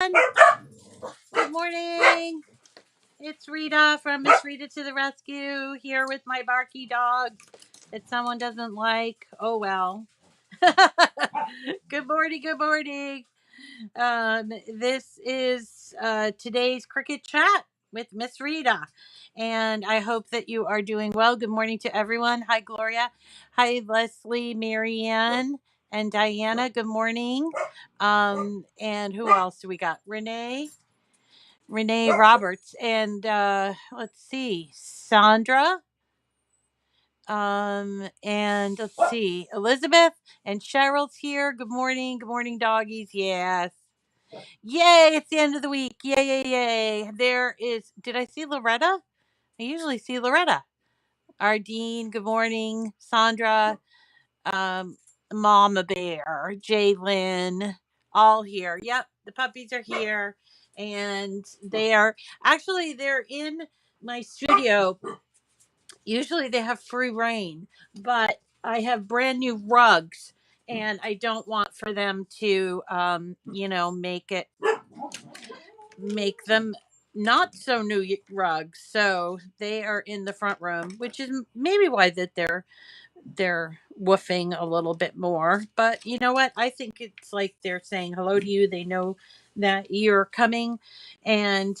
Good morning. It's Rita from Miss Rita to the rescue here with my barky dog that someone doesn't like. Oh well. Good morning. Good morning. This is today's Cricut Chat with Miss Rita, and I hope that you are doing well. Good morning to everyone. Hi, Gloria. Hi, Leslie, Marianne, and Diana. Good morning. And who else do we got? Renee Roberts, and let's see, Sandra, and let's see, Elizabeth and Cheryl's here. Good morning, doggies. Yes, yay! It's the end of the week. Yay, yay, yay! There is. Did I see Loretta? I usually see Loretta. Ardeen. Good morning, Sandra. Um, Mama Bear, Jalen, all here. Yep, the puppies are here, and they're in my studio. Usually they have free reign, but I have brand new rugs, and I don't want for them to, make them not so new rugs. So they are in the front room, which is maybe why that they're woofing a little bit more. But you know what? I think it's like they're saying hello to you. They know that you're coming and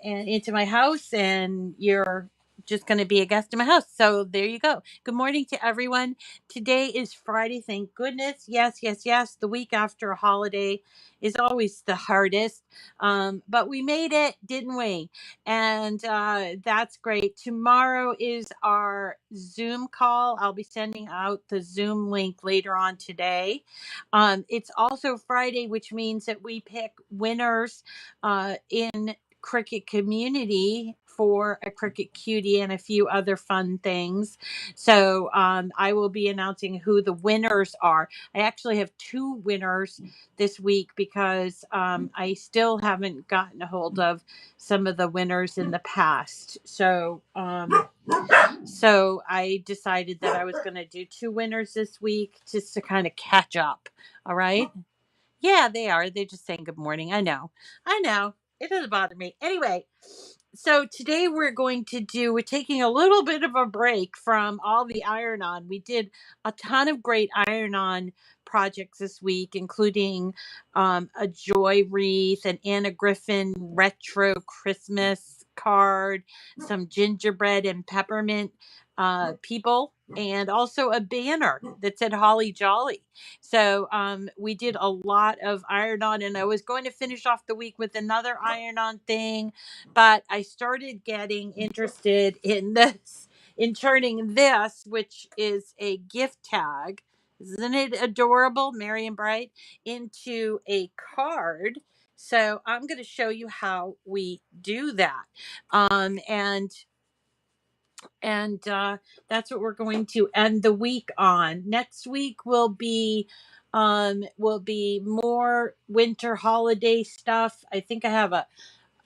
into my house, and you're just going to be a guest in my house. So there you go. Good morning to everyone. Today is Friday. Thank goodness. Yes, yes, yes. The week after a holiday is always the hardest. But we made it, didn't we? And that's great. Tomorrow is our Zoom call. I'll be sending out the Zoom link later on today. It's also Friday, which means that we pick winners in Cricut community for a Cricut Cutie and a few other fun things. So I will be announcing who the winners are. I actually have two winners this week because I still haven't gotten a hold of some of the winners in the past. So I decided that I was going to do two winners this week just to kind of catch up. All right. Yeah, they are. They're just saying good morning. I know. I know. It doesn't bother me. Anyway, so today we're taking a little bit of a break from all the iron on. We did a ton of great iron on projects this week, including a joy wreath, an Anna Griffin retro Christmas card, some gingerbread and peppermint people, and also a banner that said Holly Jolly. So we did a lot of iron on, and I was going to finish off the week with another iron on thing, but I started getting interested in this, in turning this, which is a gift tag. Isn't it adorable, Merry and Bright, into a card? So I'm going to show you how we do that. Um, and and that's what we're going to end the week on. Next week will be more winter holiday stuff. I think I have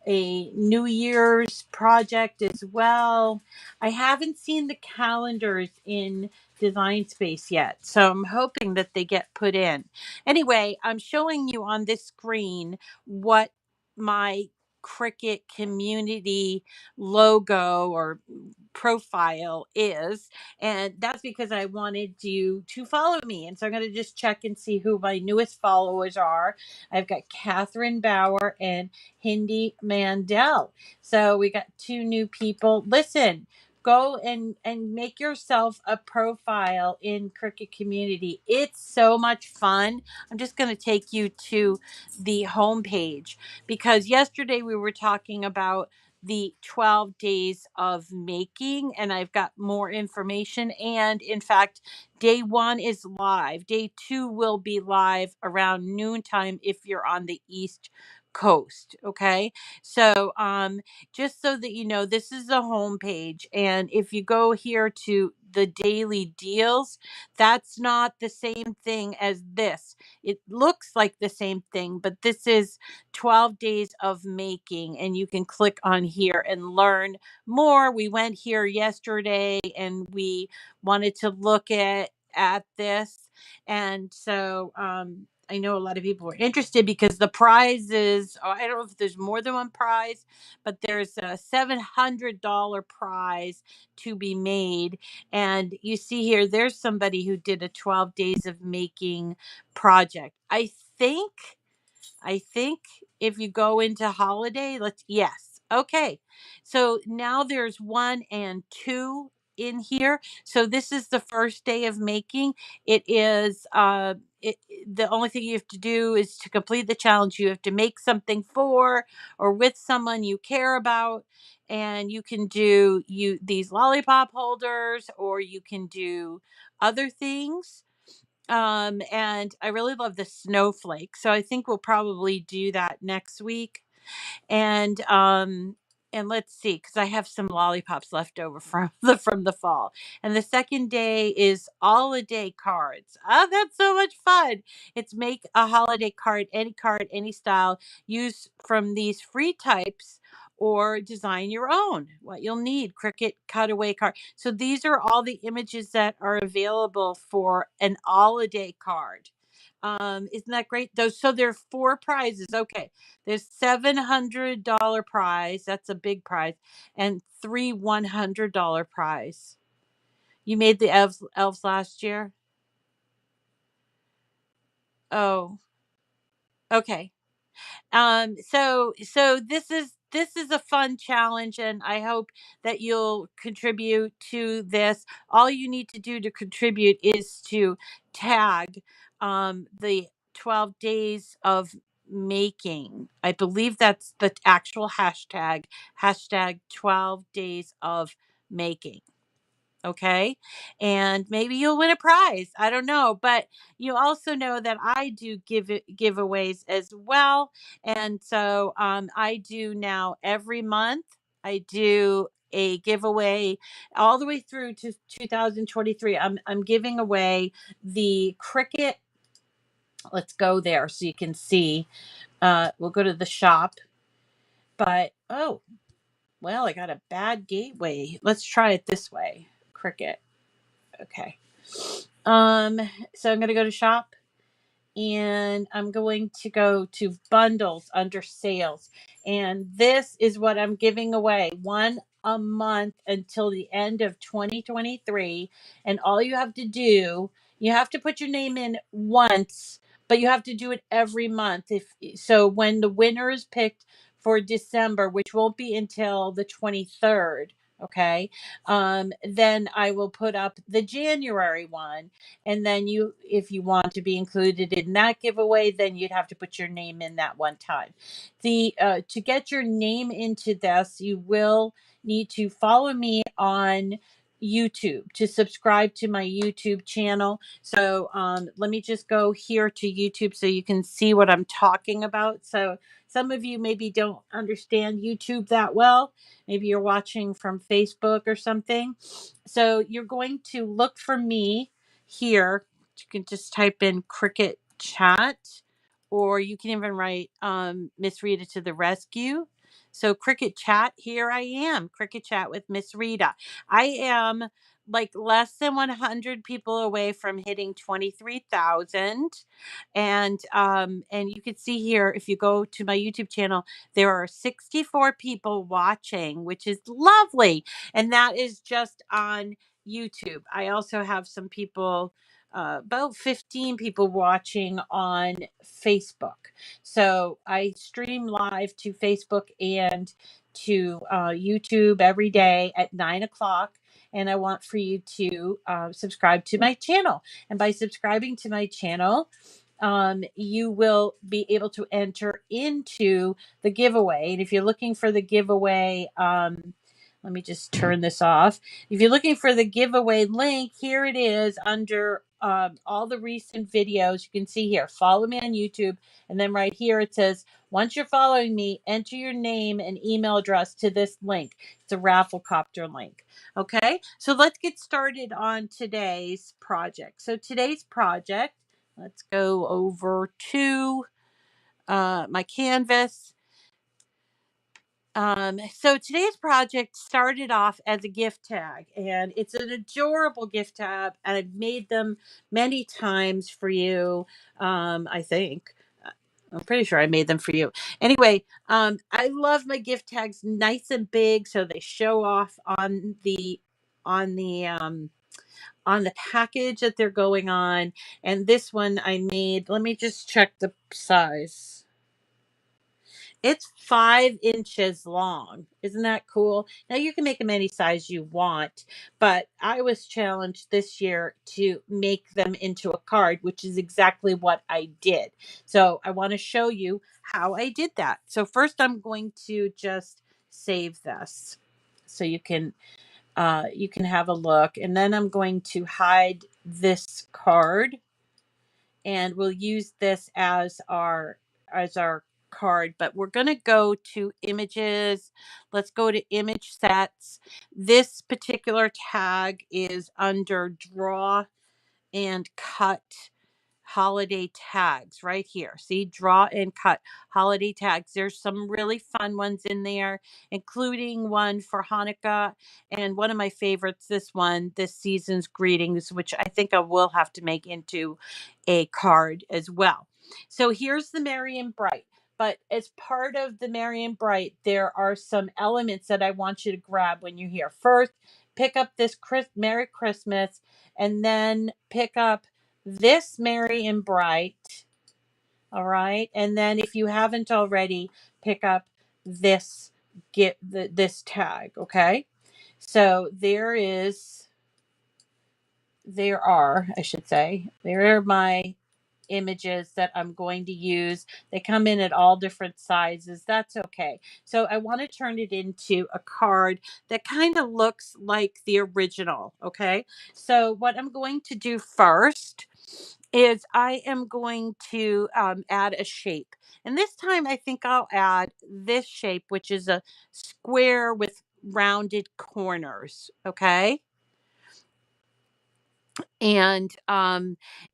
a New Year's project as well. I haven't seen the calendars in Design Space yet, so I'm hoping that they get put in. Anyway, I'm showing you on this screen what my Cricut community logo or profile is, and that's because I wanted you to follow me. And so I'm going to just check and see who my newest followers are. I've got Catherine Bauer and Hindi Mandel. So we got two new people. Listen, go and make yourself a profile in Cricut community. It's so much fun. I'm just going to take you to the homepage because yesterday we were talking about the 12 days of making, and I've got more information. And in fact, day one is live. Day two will be live around noontime if you're on the East Coast. Okay. So just so that you know, this is the homepage. And if you go here to the daily deals, that's not the same thing as this. It looks like the same thing, but this is 12 days of making, and you can click on here and learn more. We went here yesterday and we wanted to look at this, and so I know a lot of people were interested because the prizes, I don't know if there's more than one prize, but there's a $700 prize to be made. And you see here, there's somebody who did a 12 days of making project. think I think if you go into holiday, yes. Okay. So now there's 1 and 2 in here. So this is the first day of making. It is the only thing you have to do is to complete the challenge. You have to make something for or with someone you care about. And you can do these lollipop holders, or you can do other things. And I really love the snowflake. So I think we'll probably do that next week. And let's see, because I have some lollipops left over from the fall. And the second day is holiday cards. Oh, that's so much fun. It's make a holiday card, any style. Use from these free types or design your own. What you'll need, Cricut cutaway card. So these are all the images that are available for an holiday card. Isn't that great? Those, so there are 4 prizes. Okay. There's $700 prize. That's a big prize. And 3 $100 prize. You made the elves last year? Oh, okay. So this is a fun challenge, and I hope that you'll contribute to this. All you need to do to contribute is to tag the 12 days of making. I believe that's the actual hashtag 12 days of making. Okay. And maybe you'll win a prize. I don't know. But you also know that I do giveaways as well. And so I do now every month. I do a giveaway all the way through to 2023. I'm giving away the Cricut. Let's go there so you can see. We'll go to the shop. But oh, well, I got a bad gateway. Let's try it this way. Cricut. Okay. Um, so I'm going to go to shop, and I'm going to go to bundles under sales. And this is what I'm giving away, one a month until the end of 2023. And all you have to do, you have to put your name in once, but you have to do it every month. If so, when the winner is picked for December, which won't be until the 23rd. Okay. Then I will put up the January one, and then if you want to be included in that giveaway, then you'd have to put your name in that one time. The To get your name into this, you will need to follow me on YouTube, to subscribe to my YouTube channel. So let me just go here to YouTube so you can see what I'm talking about. So some of you maybe don't understand YouTube that well. Maybe you're watching from Facebook or something. So you're going to look for me here. You can just type in Cricut Chat, or you can even write Miss Rita to the rescue. So Cricut Chat, here I am, Cricut Chat with Miss Rita. I am like less than 100 people away from hitting 23,000. And you can see here, if you go to my YouTube channel, there are 64 people watching, which is lovely. And that is just on YouTube. I also have some people, about 15 people watching on Facebook. So I stream live to Facebook and to YouTube every day at 9 o'clock. And I want for you to subscribe to my channel. And by subscribing to my channel, you will be able to enter into the giveaway. And if you're looking for the giveaway, let me just turn this off. If you're looking for the giveaway link, here it is under all the recent videos. You can see here, follow me on YouTube. And then right here, it says, once you're following me, enter your name and email address to this link. It's a Rafflecopter link. Okay, so let's get started on today's project. So today's project, let's go over to my canvas. So today's project started off as a gift tag, and it's an adorable gift tag, and I've made them many times for you. I think. I'm pretty sure I made them for you. Anyway, I love my gift tags nice and big so they show off on the on the package that they're going on. And this one I made, let me just check the size. It's 5 inches long. Isn't that cool? Now you can make them any size you want, but I was challenged this year to make them into a card, which is exactly what I did. So I want to show you how I did that. So first I'm going to just save this so you can have a look, and then I'm going to hide this card, and we'll use this as our card. But we're going to go to images. Let's go to image sets. This particular tag is under draw and cut holiday tags right here. See, draw and cut holiday tags. There's some really fun ones in there, including one for Hanukkah, and one of my favorites, this one, this season's greetings, which I think I will have to make into a card as well. So here's the Merry and Bright. But as part of the Merry and Bright, there are some elements that I want you to grab when you're here. First, pick up this Merry Christmas, and then pick up this Merry and Bright. All right. And then if you haven't already, pick up this this tag. Okay. So I should say, there are my images that I'm going to use. They come in at all different sizes. That's okay. So I want to turn it into a card that kind of looks like the original. Okay. So what I'm going to do first is I am going to add a shape. And this time I think I'll add this shape, which is a square with rounded corners. Okay. And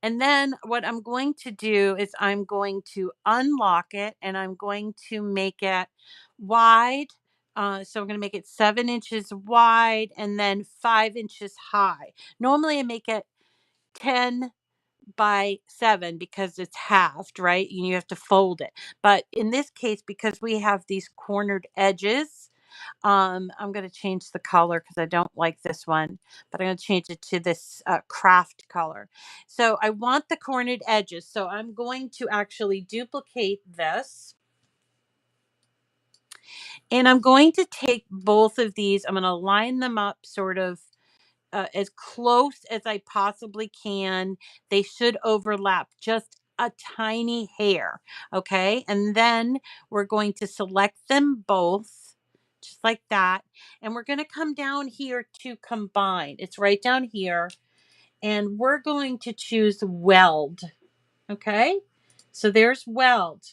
then what I'm going to do is I'm going to unlock it, and I'm going to make it wide. So I'm going to make it 7 inches wide and then 5 inches high. Normally I make it 10 by 7 because it's halved, right? And you have to fold it. But in this case, because we have these cornered edges, I'm going to change the color because I don't like this one, but I'm going to change it to this craft color. So I want the cornered edges. So I'm going to actually duplicate this, and I'm going to take both of these. I'm going to line them up sort of as close as I possibly can. They should overlap just a tiny hair. Okay. And then we're going to select them both just like that. And we're going to come down here to combine. It's right down here. And we're going to choose weld. Okay. So there's weld.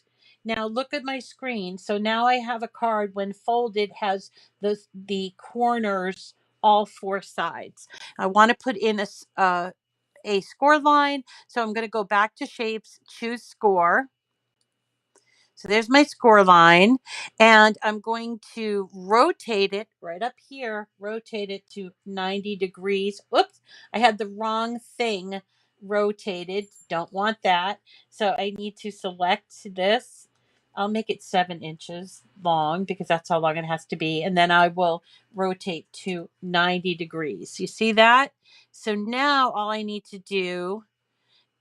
Now look at my screen. So now I have a card, when folded, has the corners all four sides. I want to put in a score line. So I'm going to go back to shapes, choose score. So there's my score line, and I'm going to rotate it right up here, rotate it to 90 degrees. Oops, I had the wrong thing rotated. Don't want that. So I need to select this. I'll make it 7 inches long because that's how long it has to be. And then I will rotate to 90 degrees. You see that? So now all I need to do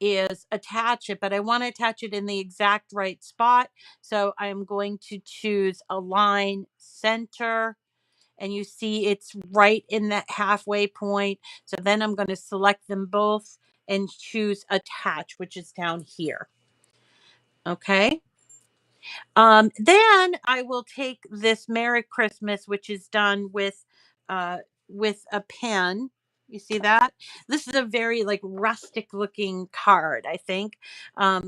is attach it, but I want to attach it in the exact right spot. So I'm going to choose align center, and you see it's right in that halfway point. So then I'm going to select them both and choose attach, which is down here. Okay. Then I will take this Merry Christmas, which is done uh, with a pen. You see that? This is a very like rustic looking card, I think.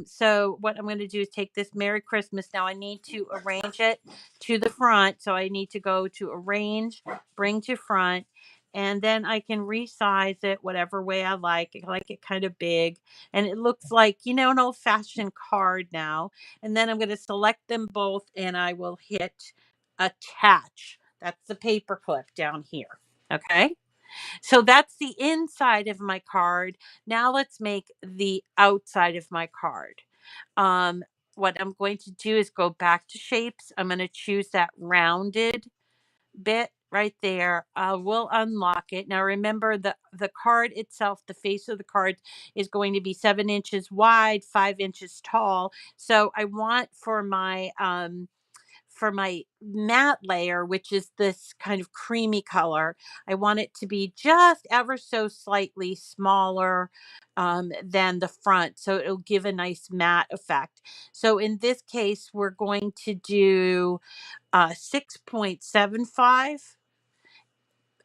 So what I'm going to do is take this Merry Christmas. Now I need to arrange it to the front. So I need to go to arrange, bring to front, and then I can resize it whatever way I like. I like it kind of big, and it looks like, an old fashioned card now. And then I'm going to select them both, and I will hit attach. That's the paper clip down here. Okay. So that's the inside of my card. Now let's make the outside of my card. Um, what I'm going to do is go back to shapes. I'm going to choose that rounded bit right there. We'll unlock it. Now remember the card itself, the face of the card is going to be 7 inches wide, 5 inches tall. So I want for my matte layer, which is this kind of creamy color, I want it to be just ever so slightly smaller than the front. So it'll give a nice matte effect. So in this case, we're going to do 6.75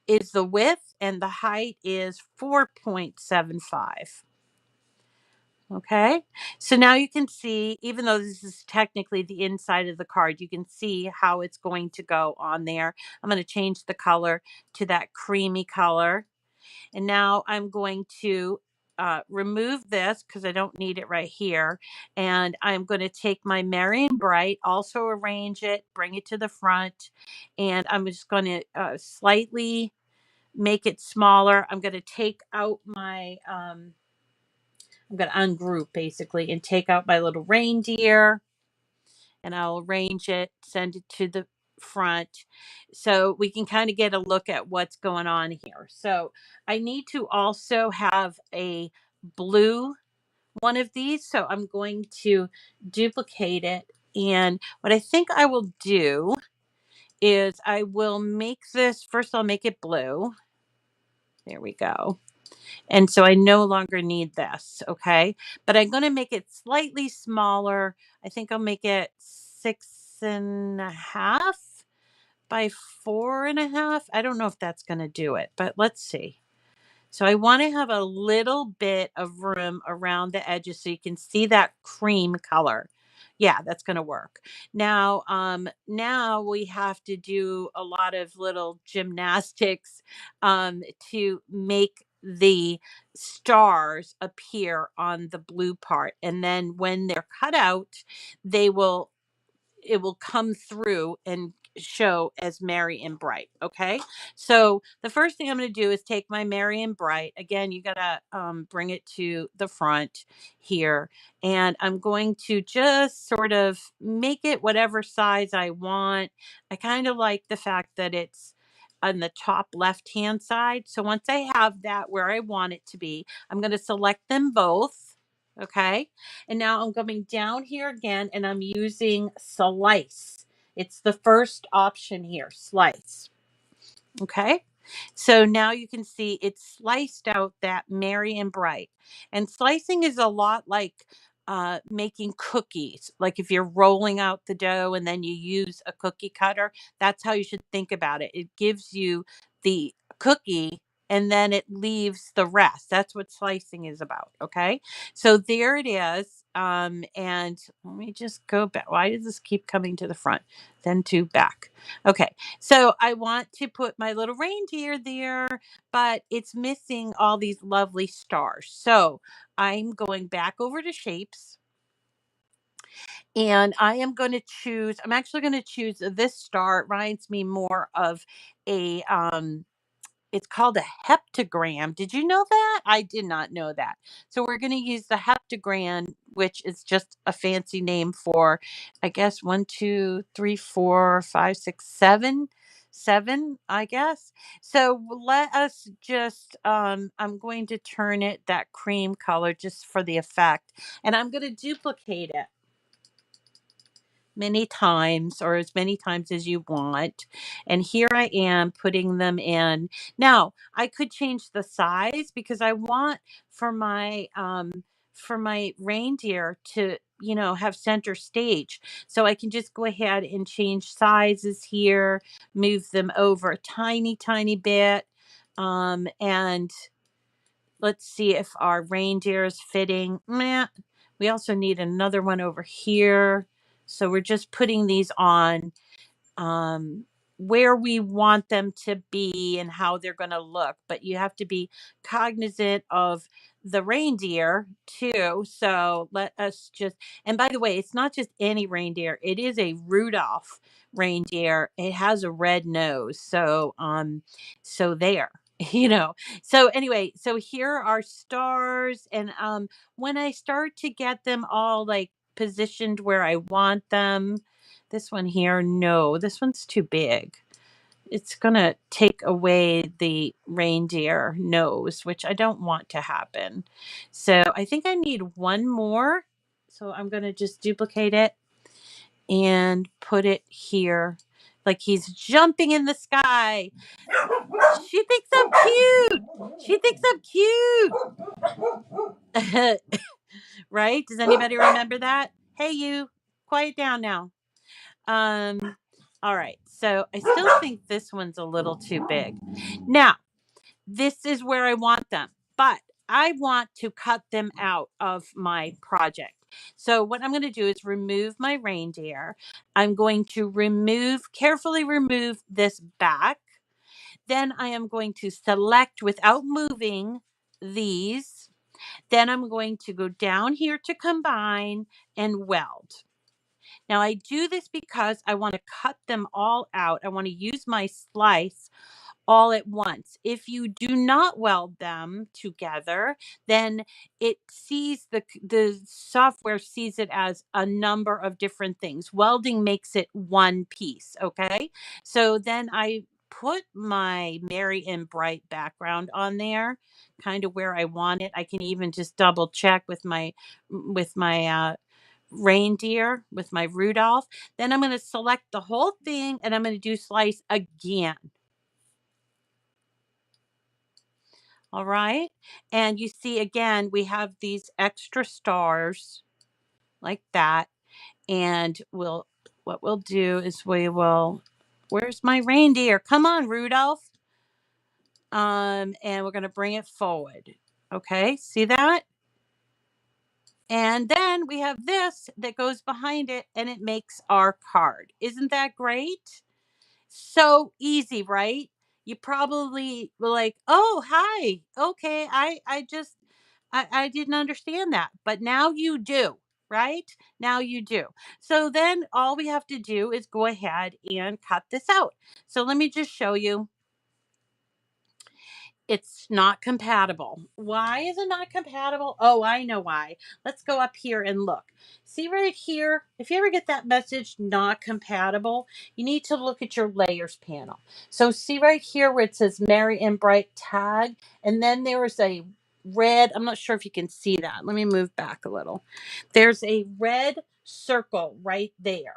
is the width and the height is 4.75. Okay, so now you can see, even though this is technically the inside of the card, you can see how it's going to go on there. I'm going to change the color to that creamy color. And now I'm going to remove this because I don't need it right here. And I'm going to take my Merry and Bright, also arrange it, bring it to the front. And I'm just going to slightly make it smaller. I'm going to take out my I'm going to ungroup basically and take out my little reindeer, and I'll arrange it, send it to the front so we can kind of get a look at what's going on here. So I need to also have a blue one of these. So I'm going to duplicate it. And what I think I will do is I will make this first, I'll make it blue. There we go. And so I no longer need this, okay? But I'm going to make it slightly smaller. I think I'll make it 6.5 by 4.5. I don't know if that's going to do it, but let's see. So I want to have a little bit of room around the edges so you can see that cream color. Yeah, that's going to work. Now we have to do a lot of little gymnastics to make the stars appear on the blue part. And then when they're cut out, they will it will come through and show as Merry and Bright. Okay. So the first thing I'm going to do is take my Merry and Bright. Again, you got to bring it to the front here. And I'm going to just sort of make it whatever size I want. I kind of like the fact that it's on the top left hand side. So once I have that where I want it to be, I'm going to select them both. Okay. And now I'm coming down here again and I'm using slice. It's the first option here, slice. Okay. So now you can see it's sliced out that Merry and Bright. And slicing is a lot like making cookies. Like if you're rolling out the dough and then you use a cookie cutter, that's how you should think about it. It gives you the cookie and then it leaves the rest. That's what slicing is about. Okay. So there it is. And let me just go back. Why does this keep coming to the front? Then to back. Okay. So I want to put my little reindeer there, but it's missing all these lovely stars. So I'm going back over to shapes and I am going to choose, I'm actually going to choose this star. It reminds me more of a, it's called a heptagram. Did you know that? I did not know that. So we're going to use the heptagram, which is just a fancy name for, I guess, 1, 2, 3, 4, 5, 6, 7, 7, I guess. So let us just, I'm going to turn it that cream color just for the effect. And I'm going to duplicate it many times or as many times as you want. And here I am putting them in. Now, I could change the size because I want for my reindeer to, have center stage. So I can just go ahead and change sizes here, move them over a tiny tiny bit. And let's see if our reindeer is fitting. Meh. We also need another one over here. So we're just putting these on um, where we want them to be and how they're going to look. But you have to be cognizant of the reindeer too. So let us just, and by the way, it's not just any reindeer. It is a Rudolph reindeer. It has a red nose. So there, you know. So anyway, so here are stars. And when I start to get them all like positioned where I want them, this one here, no, this one's too big. It's gonna take away the reindeer nose, which I don't want to happen. So I think I need one more. So I'm gonna just duplicate it and put it here. Like he's jumping in the sky. She thinks I'm cute. She thinks I'm cute. Right? Does anybody remember that? Hey you, quiet down now. Um, all right. So I still think this one's a little too big. Now, this is where I want them, but I want to cut them out of my project. So what I'm going to do is remove my reindeer. I'm going to carefully remove this back. Then I am going to select without moving these. Then I'm going to go down here to combine and weld. Now I do this because I want to cut them all out. I want to use my slice all at once. If you do not weld them together, then it sees the software sees it as a number of different things. Welding makes it one piece, okay? So then I put my merry and bright background on there, kind of where I want it. I can even just double check with my reindeer, with my Rudolph. Then I'm going to select the whole thing and I'm going to do slice again. All right. And you see, again, we have these extra stars like that. And what we'll do is where's my reindeer? Come on, Rudolph. And we're going to bring it forward. Okay. See that? And then we have this that goes behind it and it makes our card. Isn't that great? So easy, right? You probably were like, "Oh, hi. Okay, I didn't understand that." But now you do, right? Now you do. So then all we have to do is go ahead and cut this out. So let me just show you. It's not compatible. Why is it not compatible? Oh, I know why. Let's go up here and look. See right here, if you ever get that message, not compatible, you need to look at your layers panel. So see right here where it says Merry and Bright tag, and then there is a red, I'm not sure if you can see that. Let me move back a little. There's a red circle right there.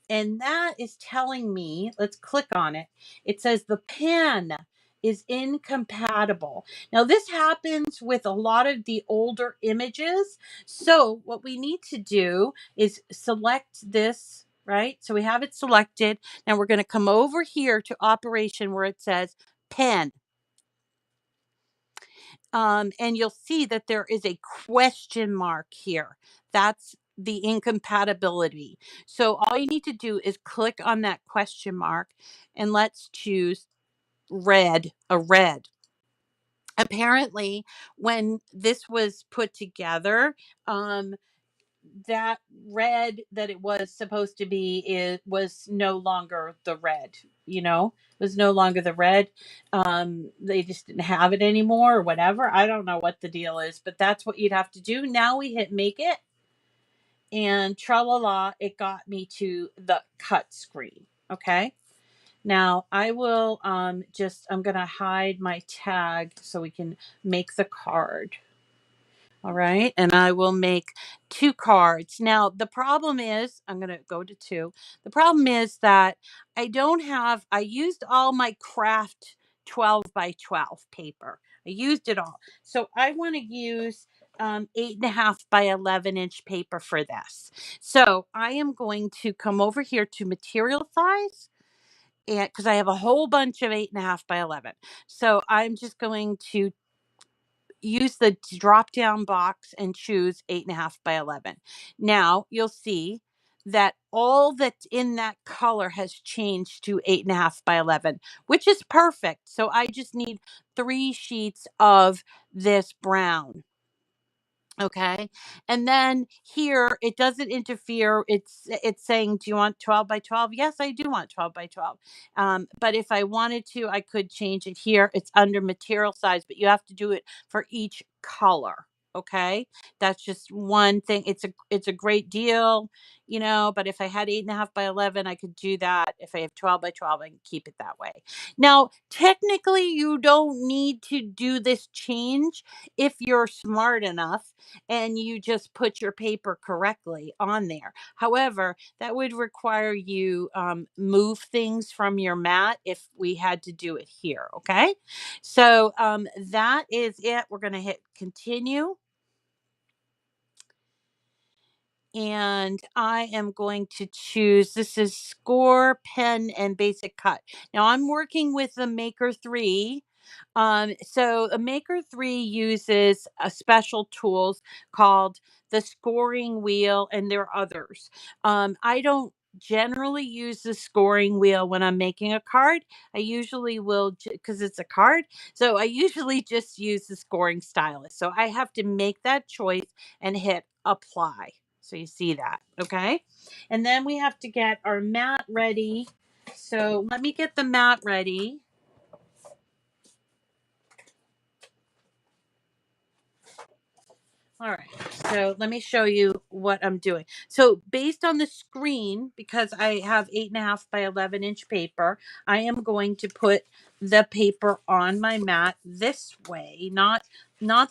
And that is telling me, let's click on it. It says the pen is incompatible. Now, this happens with a lot of the older images. So what we need to do is select this, right? So we have it selected. Now we're going to come over here to operation where it says pen. And you'll see that there is a question mark here. That's the incompatibility. So all you need to do is click on that question mark and let's choose a red. Apparently, when this was put together, that red that it was supposed to be was no longer the red, was no longer the red. They just didn't have it anymore or whatever. I don't know what the deal is, but that's what you'd have to do. Now we hit make it and tra la la, it got me to the cut screen. Okay. Now I will I'm gonna hide my tag so we can make the card. All right. And I will make 2 cards. Now, the problem is, I'm going to go to 2. The problem is that I used all my craft 12 by 12 paper. I used it all. So I want to use 8.5 by 11-inch paper for this. So I am going to come over here to material size. And because I have a whole bunch of 8.5 by 11. So I'm just going to use the drop down box and choose 8.5 by 11. Now you'll see that all that's in that color has changed to 8.5 by 11, which is perfect. So I just need 3 sheets of this brown. Okay. And then here it doesn't interfere. It's saying, do you want 12 by 12? Yes, I do want 12 by 12. But if I wanted to, I could change it here. It's under material size, but you have to do it for each color. Okay. That's just one thing. It's a great deal, but if I had 8.5 by 11, I could do that. If I have 12 by 12, I can keep it that way. Now, technically, you don't need to do this change if you're smart enough and you just put your paper correctly on there. However, that would require you move things from your mat if we had to do it here. Okay. So that is it. We're going to hit continue. And I am going to choose, this is score, pen, and basic cut. Now I'm working with the Maker 3. So a Maker 3 uses a special tools called the scoring wheel, and there are others. I don't generally use the scoring wheel when I'm making a card. I usually will, because it's a card. So I usually just use the scoring stylus. So I have to make that choice and hit apply. So you see that, okay? And then we have to get our mat ready. So let me get the mat ready. All right, so let me show you what I'm doing. So based on the screen, because I have 8.5 by 11-inch paper, I am going to put the paper on my mat this way, not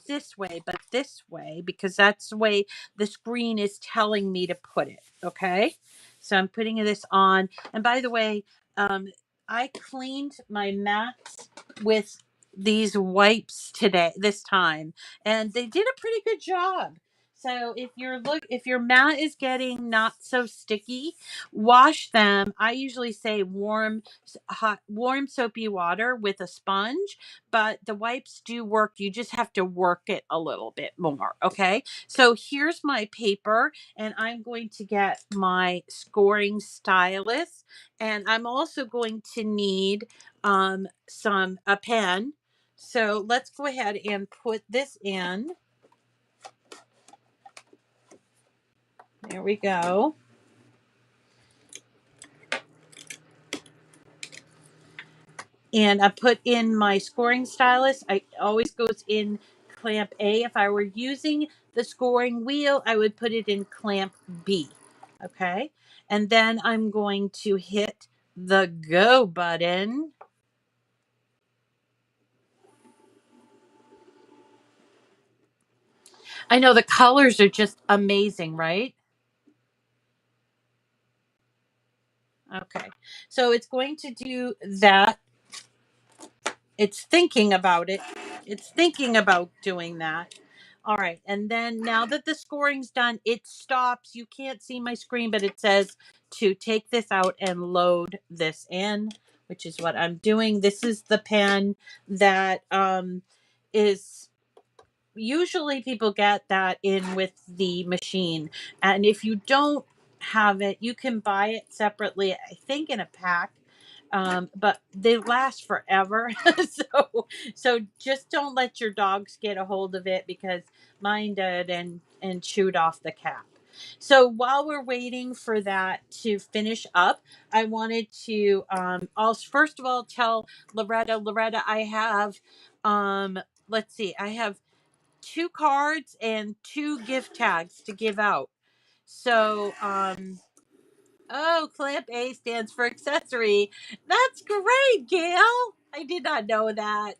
this way, but this way, because that's the way the screen is telling me to put it. Okay, so I'm putting this on. And by the way, I cleaned my mat with these wipes this time, and they did a pretty good job. So if your mat is getting not so sticky, wash them. I usually say warm soapy water with a sponge, but the wipes do work. You just have to work it a little bit more. Okay. So here's my paper, and I'm going to get my scoring stylus, and I'm also going to need a pen. So let's go ahead and put this in. There we go. And I put in my scoring stylus. I always goes in clamp A. If I were using the scoring wheel, I would put it in clamp B. Okay. And then I'm going to hit the go button. I know the colors are just amazing, right? Okay. So it's going to do that. It's thinking about it. It's thinking about doing that. All right. And then now that the scoring's done, it stops. You can't see my screen, but it says to take this out and load this in, which is what I'm doing. This is the pen that is usually people get that in with the machine. And if you don't have it, you can buy it separately, I think in a pack. But they last forever. So just don't let your dogs get a hold of it, because mine did and chewed off the cap. So while we're waiting for that to finish up, I wanted to I'll first of all tell Loretta, I have let's see, I have 2 cards and 2 gift tags to give out. So, oh, clamp A stands for accessory. That's great, Gail. I did not know that.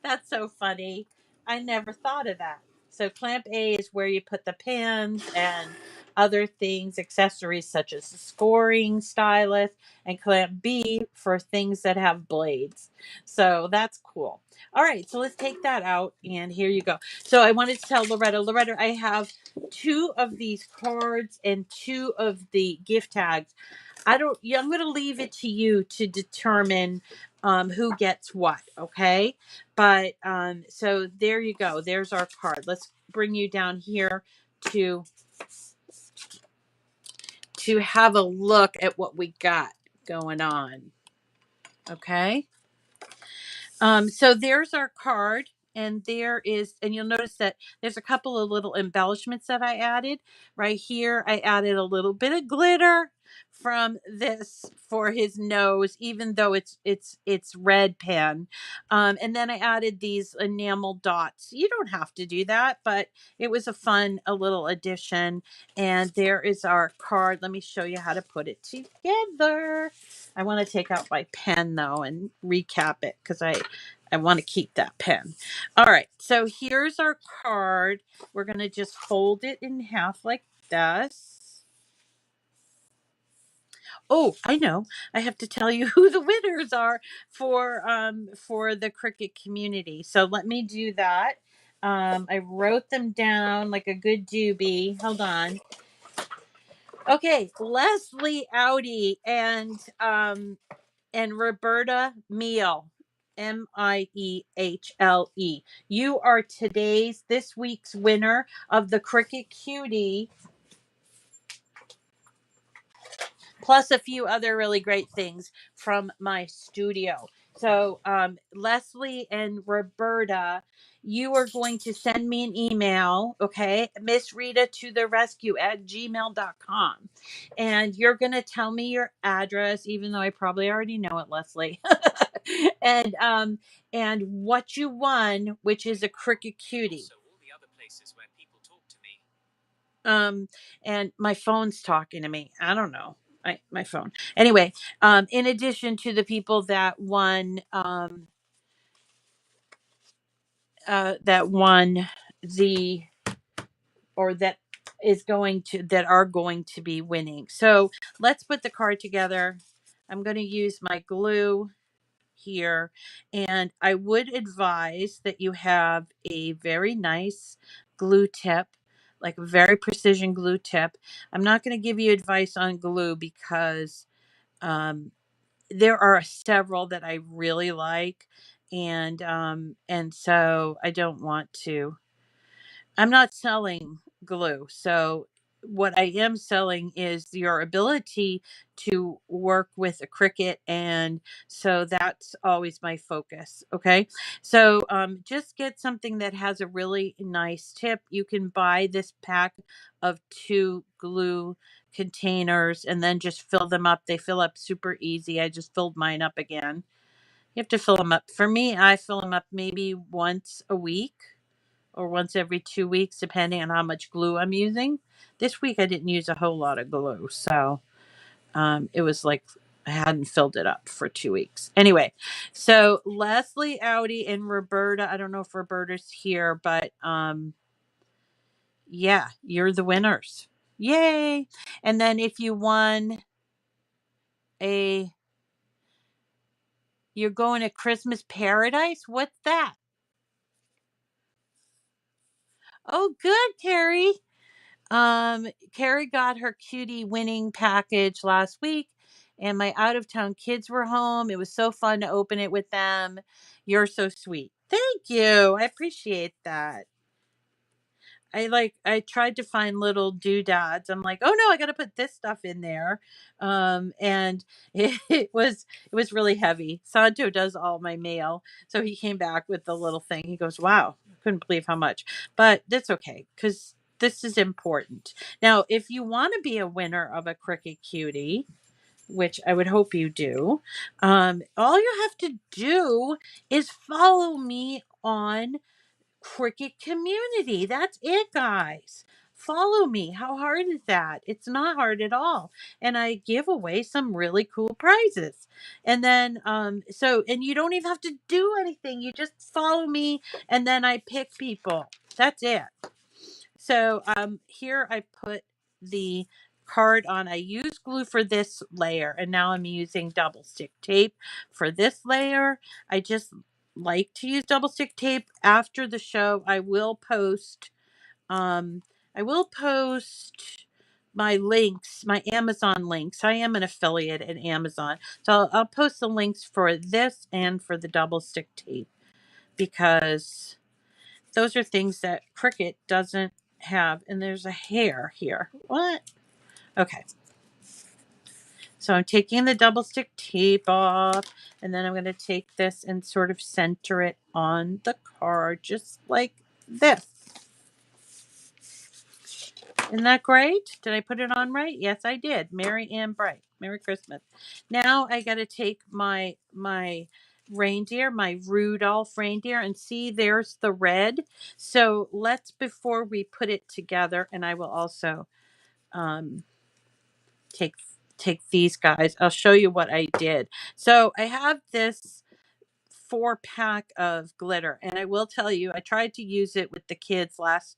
That's so funny. I never thought of that. So clamp A is where you put the pins and other things, accessories such as the scoring stylus, and clamp B for things that have blades. So that's cool. All right, so let's take that out, and here you go. So I wanted to tell Loretta, I have 2 of these cards and 2 of the gift tags. I'm going to leave it to you to determine who gets what. Okay. But so there you go. There's our card. Let's bring you down here to have a look at what we got going on. Okay. So there's our card. and there is, and you'll notice that there's a couple of little embellishments that I added. Right here, I added a little bit of glitter from this for his nose, even though it's red pen. And then I added these enamel dots. You don't have to do that, but it was a little addition. And there is our card. Let me show you how to put it together. I want to take out my pen though and recap it because I want to keep that pen. All right, so here's our card. We're going to just fold it in half like this. Oh, I know. I have to tell you who the winners are for the Cricut community. So let me do that. I wrote them down like a good doobie. Hold on. Okay, Leslie Audi and Roberta Meal, Miehle. You are this week's winner of the Cricut Cutie, plus a few other really great things from my studio. So, Leslie and Roberta, you are going to send me an email, okay? Miss Rita to the rescue at gmail.com. And you're going to tell me your address, even though I probably already know it, Leslie. And what you won, which is a Cricut Cutie. So all the other places where people talk to me. And my phone's talking to me. I don't know. My phone. Anyway, in addition to the people that won the or that are going to be winning. So let's put the card together. I'm going to use my glue here, and I would advise that you have a very nice glue tip, like a very precision glue tip. I'm not going to give you advice on glue because there are several that I really like, and so I don't want to. I'm not selling glue. So what I am selling is your ability to work with a Cricut. And so that's always my focus. Okay. So just get something that has a really nice tip. You can buy this pack of 2 glue containers and then just fill them up. They fill up super easy. I just filled mine up again. You have to fill them up. For me, I fill them up maybe once a week or once every 2 weeks, depending on how much glue I'm using. This week I didn't use a whole lot of glue, so it was like I hadn't filled it up for 2 weeks. Anyway, so Leslie, Audi, and Roberta. I don't know if Roberta's here, but yeah, you're the winners. Yay! And then if you won you're going to Christmas Paradise. What's that? Oh, good, Carrie. Carrie got her cutie winning package last week, and my out of town kids were home. It was so fun to open it with them. You're so sweet. Thank you. I appreciate that. I tried to find little doodads. I'm like, oh no, I got to put this stuff in there. And it was really heavy. Santo does all my mail, so he came back with the little thing. He goes, wow, I couldn't believe how much, but that's okay because this is important. Now, if you want to be a winner of a Cricut Cutie, which I would hope you do, all you have to do is follow me on Cricut community. That's it, guys. Follow me. How hard is that? It's not hard at all. And I give away some really cool prizes. And then and you don't even have to do anything. You just follow me and then I pick people. That's it. So here I put the card on. I use glue for this layer, and now I'm using double stick tape for this layer. I just like to use double stick tape. After the show, I will post um my links, my Amazon links. I am an affiliate at Amazon. So I'll post the links for this and for the double stick tape because those are things that Cricut doesn't have. And there's a hair here. What? Okay. So I'm taking the double stick tape off, and then I'm going to take this and sort of center it on the card, just like this. Isn't that great? Did I put it on right? Yes, I did. Merry and bright. Merry Christmas. Now I got to take my reindeer, my Rudolph reindeer, and see, there's the red. So let's, before we put it together, and I will also um, take these guys. I'll show you what I did. So I have this 4-pack of glitter, and I will tell you, I tried to use it with the kids last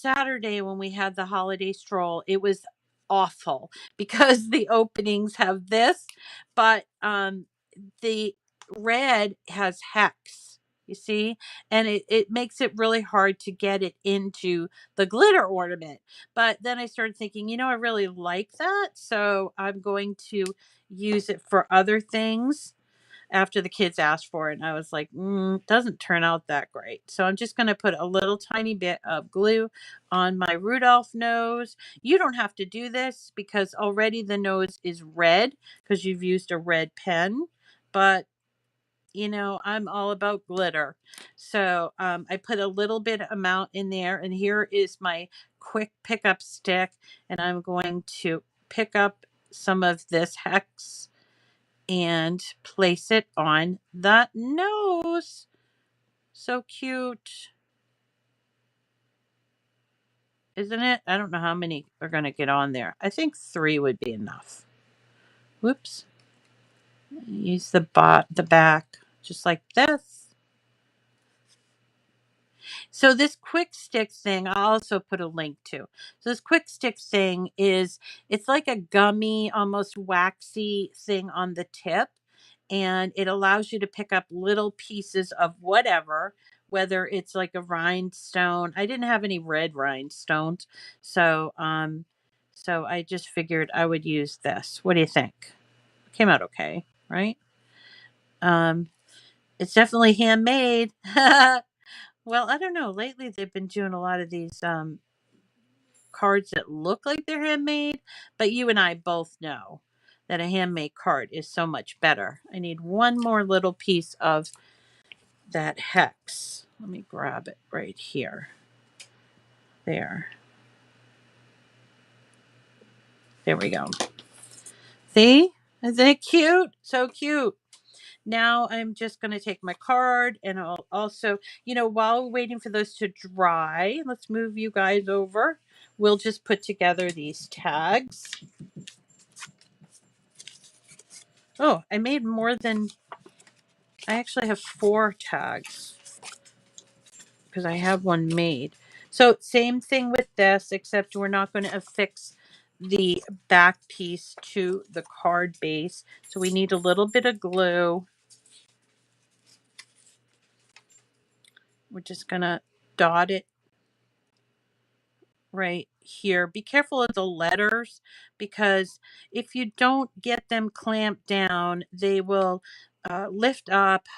Saturday when we had the holiday stroll. It was awful because the openings have this, but the red has hex, you see, and it makes it really hard to get it into the glitter ornament. But then I started thinking, I really like that, so I'm going to use it for other things after the kids asked for it. And I was like, doesn't turn out that great. So I'm just going to put a little tiny bit of glue on my Rudolph nose. You don't have to do this because already the nose is red because you've used a red pen. But I'm all about glitter. So I put a little bit amount in there, and here is my quick pickup stick, and I'm going to pick up some of this hex and place it on the nose. So cute, isn't it? I don't know how many are going to get on there. I think 3 would be enough. Whoops. Use the back just like this. So this quick stick thing, I'll also put a link to. So this quick stick thing it's like a gummy, almost waxy thing on the tip. And it allows you to pick up little pieces of whatever, whether it's like a rhinestone. I didn't have any red rhinestones. So I just figured I would use this. What do you think? Came out okay, right? Um, it's definitely handmade. Well, I don't know. Lately, they've been doing a lot of these cards that look like they're handmade, but you and I both know that a handmade card is so much better. I need one more little piece of that hex. Let me grab it right here. There. There we go. See? Isn't it cute? So cute. Now I'm just going to take my card, and I'll also, while we're waiting for those to dry, let's move you guys over. We'll just put together these tags. Oh, I made more than, I actually have 4 tags because I have one made. So same thing with this, except we're not going to affix the back piece to the card base. So we need a little bit of glue. We're just going to dot it right here. Be careful of the letters, because if you don't get them clamped down, they will lift up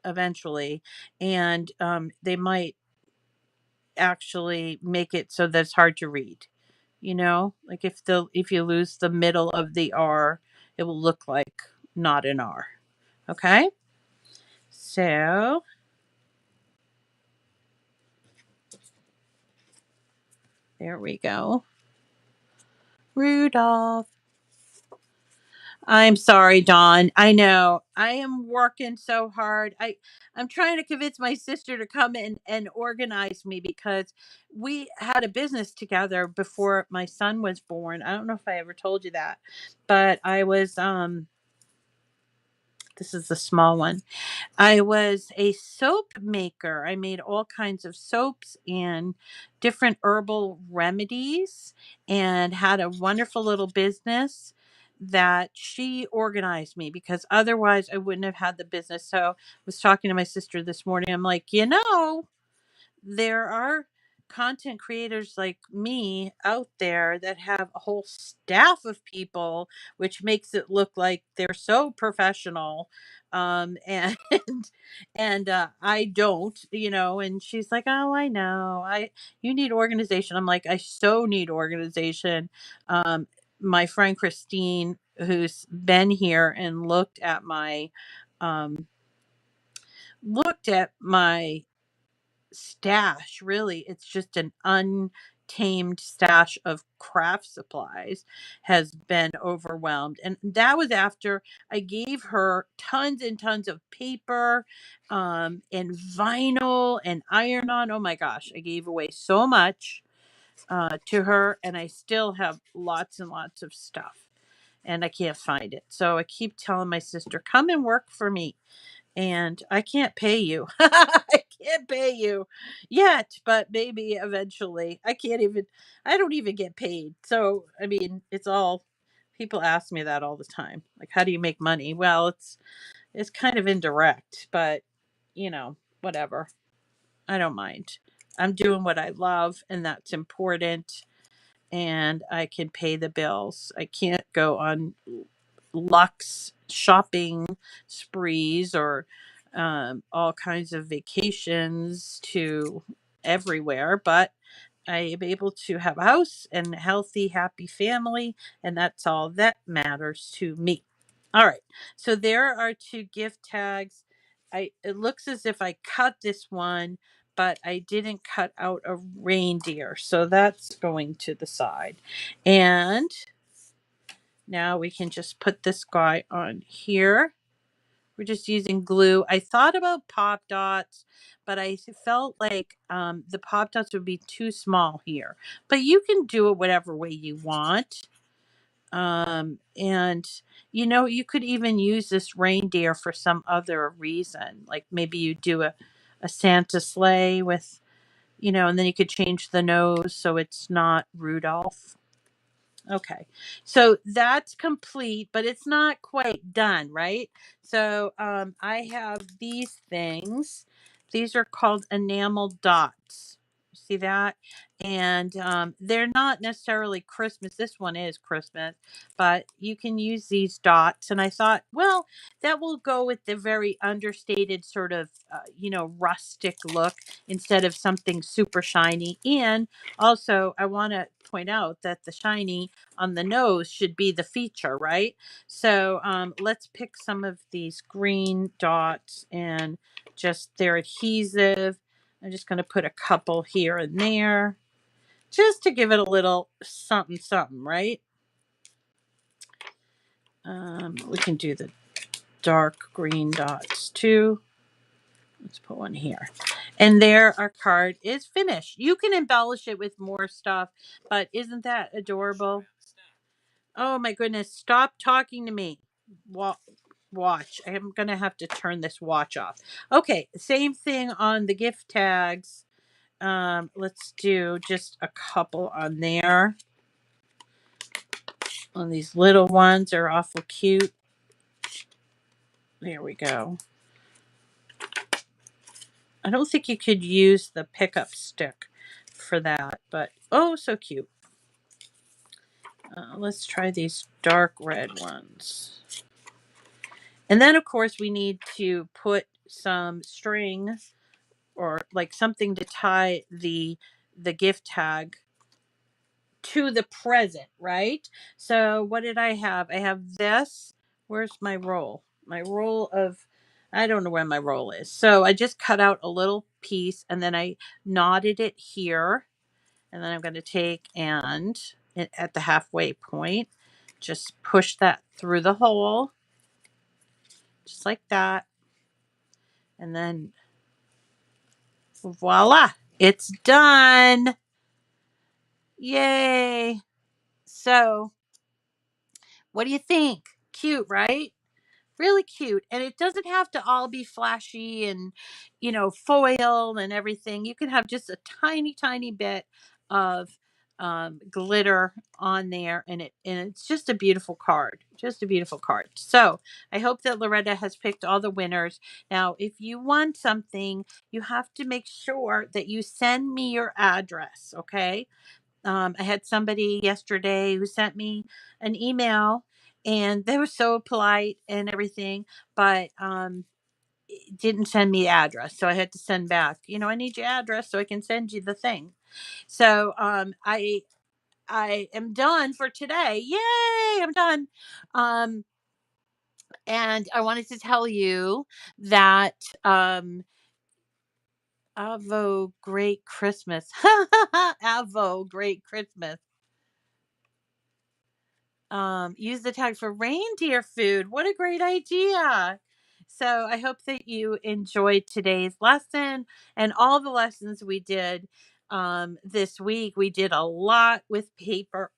eventually, and they might actually make it so that it's hard to read. Like if you lose the middle of the R, it will look like not an R. Okay? So there we go. Rudolph. I'm sorry, Dawn. I know. I am working so hard. I'm trying to convince my sister to come in and organize me, because we had a business together before my son was born. I don't know if I ever told you that. But I was this is the small one. I was a soap maker. I made all kinds of soaps and different herbal remedies, and had a wonderful little business that she organized me, because otherwise I wouldn't have had the business. So I was talking to my sister this morning. I'm like, there are content creators like me out there that have a whole staff of people, which makes it look like they're so professional. And I don't, and she's like, oh, I know, you need organization. I'm like, I so need organization. my friend Christine, who's been here and um, looked at my stash. Really, it's just an untamed stash of craft supplies, has been overwhelmed. And that was after I gave her tons and tons of paper, and vinyl and iron on. Oh my gosh, I gave away so much to her, and I still have lots and lots of stuff. And I can't find it. So I keep telling my sister, come and work for me, and I can't pay you. I can't pay you yet, but maybe eventually. I don't even get paid. So, I mean, it's all people ask me that all the time. Like, how do you make money? Well, it's kind of indirect, but whatever. I don't mind. I'm doing what I love, and that's important, and I can pay the bills. I can't go on luxe shopping sprees or all kinds of vacations to everywhere, but I am able to have a house and a healthy, happy family, and that's all that matters to me. All right, so there are two gift tags. It looks as if I cut this one, but I didn't cut out a reindeer, so that's going to the side. And now we can just put this guy on here. We're just using glue. I thought about pop dots, but I felt like the pop dots would be too small here. But you can do it whatever way you want. And you could even use this reindeer for some other reason. Like maybe you do a Santa sleigh with, and then you could change the nose so it's not Rudolph. Okay. So that's complete, but it's not quite done, right? So I have these things. These are called enamel dots. See that? And they're not necessarily Christmas. This one is Christmas, but you can use these dots. And I thought, well, that will go with the very understated sort of, rustic look instead of something super shiny. And also, I want to point out that the shiny on the nose should be the feature, right? So let's pick some of these green dots and just their adhesive. I'm just going to put a couple here and there just to give it a little something, something, right? We can do the dark green dots too. Let's put one here. And there, our card is finished. You can embellish it with more stuff, but isn't that adorable? Oh my goodness, stop talking to me. Watch. I'm going to have to turn this watch off. Okay, same thing on the gift tags. Let's do just a couple on there. On these little ones are awful cute. There we go. I don't think you could use the pickup stick for that, but oh, so cute. Let's try these dark red ones. And then, of course, we need to put some string or like something to tie the gift tag to the present, right? So what did I have? I have this. Where's my roll? My roll of, I don't know where my roll is. So I just cut out a little piece and then I knotted it here. And then I'm going to take and at the halfway point, just push that through the hole, just like that. And then voila, it's done. Yay. So what do you think? Cute, right? Really cute. And it doesn't have to all be flashy and, foil and everything. You can have just a tiny, tiny bit of glitter on there, and it's just a beautiful card. Just a beautiful card. So I hope that Loretta has picked all the winners. Now, if you want something, you have to make sure that you send me your address, okay? I had somebody yesterday who sent me an email and they were so polite and everything, but didn't send me the address. So I had to send back, I need your address so I can send you the thing. So I I am done for today. Yay, I'm done. Um, and I wanted to tell you that Avo Great Christmas. Avo Great Christmas. Use the tag for reindeer food. What a great idea. So I hope that you enjoyed today's lesson and all the lessons we did this week. We did a lot with paper.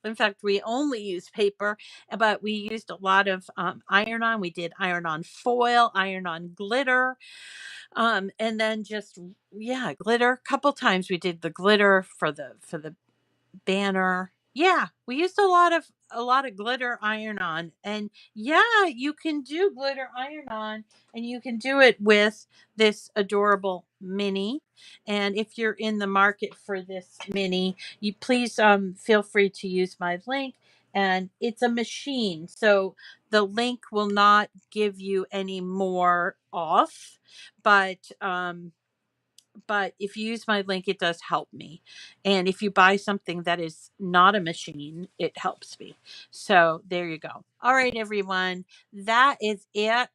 In fact, we only used paper, but we used a lot of iron on. We did iron on foil, iron on glitter, and then just yeah, glitter. A couple times we did the glitter for the banner. Yeah, we used a lot of glitter iron on. And yeah, you can do glitter iron on and you can do it with this adorable mini. And if you're in the market for this mini, you please feel free to use my link, and it's a machine. So the link will not give you any more off, but but if you use my link, it does help me. And if you buy something that is not a machine, it helps me. So there you go. All right, everyone. That is it.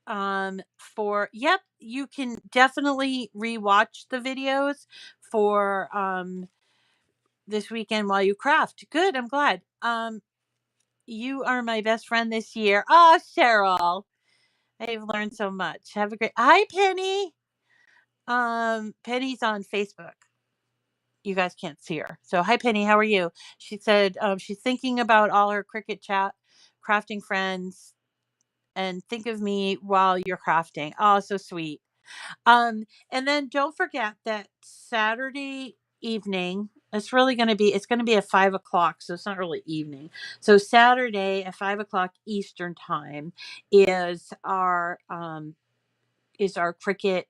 For yep, you can definitely rewatch the videos for this weekend while you craft. Good, I'm glad. You are my best friend this year. Oh, Cheryl. I've learned so much. Have a great Hi, Penny. Penny's on Facebook. You guys can't see her. So, hi, Penny. How are you? She said she's thinking about all her Cricut Chat crafting friends and think of me while you're crafting. Oh, so sweet. And then don't forget that Saturday evening, it's going to be at 5 o'clock. So it's not really evening. So Saturday at 5 o'clock Eastern time is our Cricut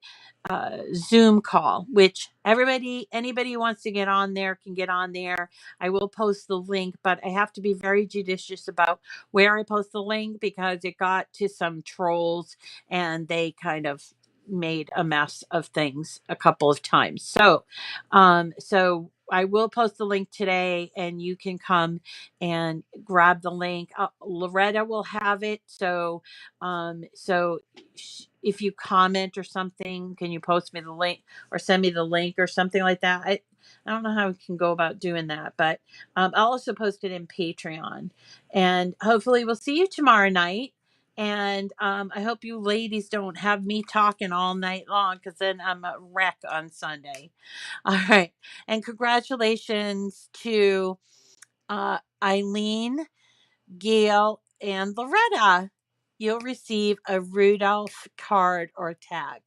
Zoom call, which anybody who wants to get on there can get on there. I will post the link, but I have to be very judicious about where I post the link because it got to some trolls and they kind of made a mess of things a couple of times. So I will post the link today and you can come and grab the link. Loretta will have it. So if you comment or something, can you post me the link or send me the link or something like that? I don't know how we can go about doing that, but I'll also post it in Patreon. And hopefully we'll see you tomorrow night. And I hope you ladies don't have me talking all night long because then I'm a wreck on Sunday. All right. And congratulations to Eileen, Gail, and Loretta. You'll receive a Rudolph card or tag.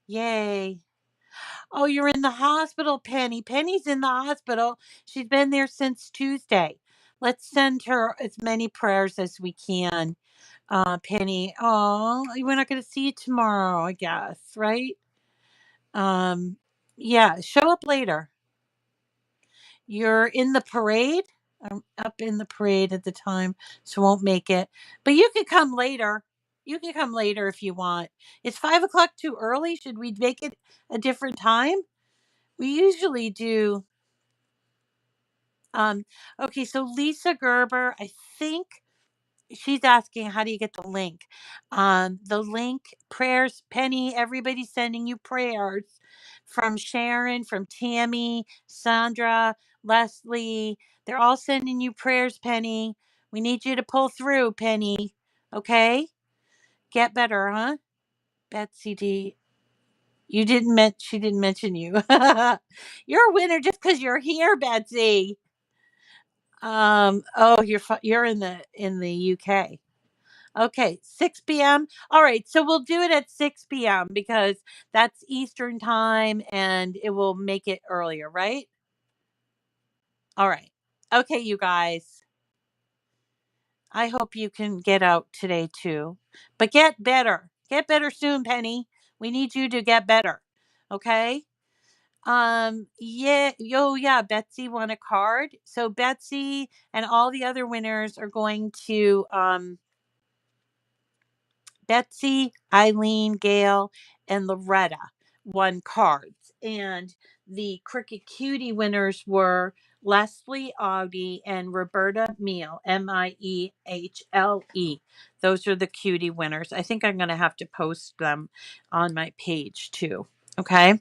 Yay. Oh, you're in the hospital, Penny. Penny's in the hospital. She's been there since Tuesday. Let's send her as many prayers as we can. Penny. Oh, we're not going to see you tomorrow, I guess, right? Um, yeah, show up later. You're in the parade. I'm up in the parade at the time, so won't make it. But you can come later. You can come later if you want. Is 5 o'clock too early? Should we make it a different time? We usually do. Um, okay, so Lisa Gerber, I think she's asking how do you get the link. The link, prayers, Penny, everybody's sending you prayers from Sharon, from Tammy, Sandra, Leslie. They're all sending you prayers, Penny. We need you to pull through, Penny. Okay, get better, huh? Betsy D, she didn't mention you. You're a winner just because you're here, Betsy. Oh, you're in the UK. Okay, 6 p.m. All right, so we'll do it at 6 p.m. because that's Eastern time and it will make it earlier, right? All right. Okay, you guys. I hope you can get out today too. But get better. Get better soon, Penny. We need you to get better. Okay? Yeah, yeah, Betsy won a card. So Betsy and all the other winners are going to Betsy, Eileen, Gail, and Loretta won cards. And the Cricut Cutie winners were Leslie Auggie and Roberta Meal, Miehle. Those are the cutie winners. I think I'm going to have to post them on my page too. Okay.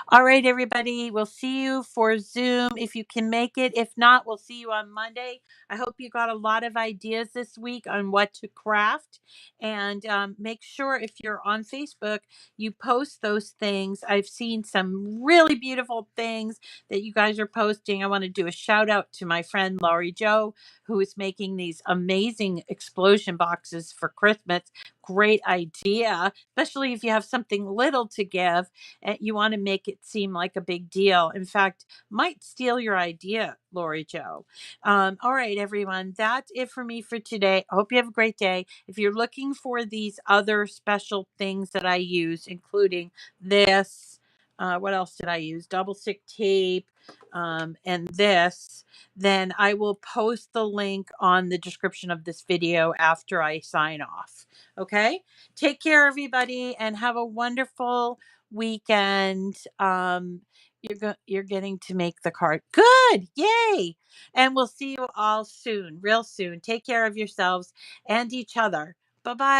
All right, everybody. We'll see you for Zoom if you can make it. If not, we'll see you on Monday. I hope you got a lot of ideas this week on what to craft. And make sure if you're on Facebook, you post those things. I've seen some really beautiful things that you guys are posting. I want to do a shout out to my friend Laurie Joe, who is making these amazing explosion boxes for Christmas. Great idea, especially if you have something little to give and you want to make it seem like a big deal. In fact, might steal your idea, Lori Joe. All right, everyone, that's it for me for today. I hope you have a great day. If you're looking for these other special things that I use, including this, what else did I use? Double stick tape, and this, then I will post the link on the description of this video after I sign off. Okay? Take care, everybody, and have a wonderful weekend. You're getting to make the card. Good. Yay. And we'll see you all soon, real soon. Take care of yourselves and each other. Bye-bye.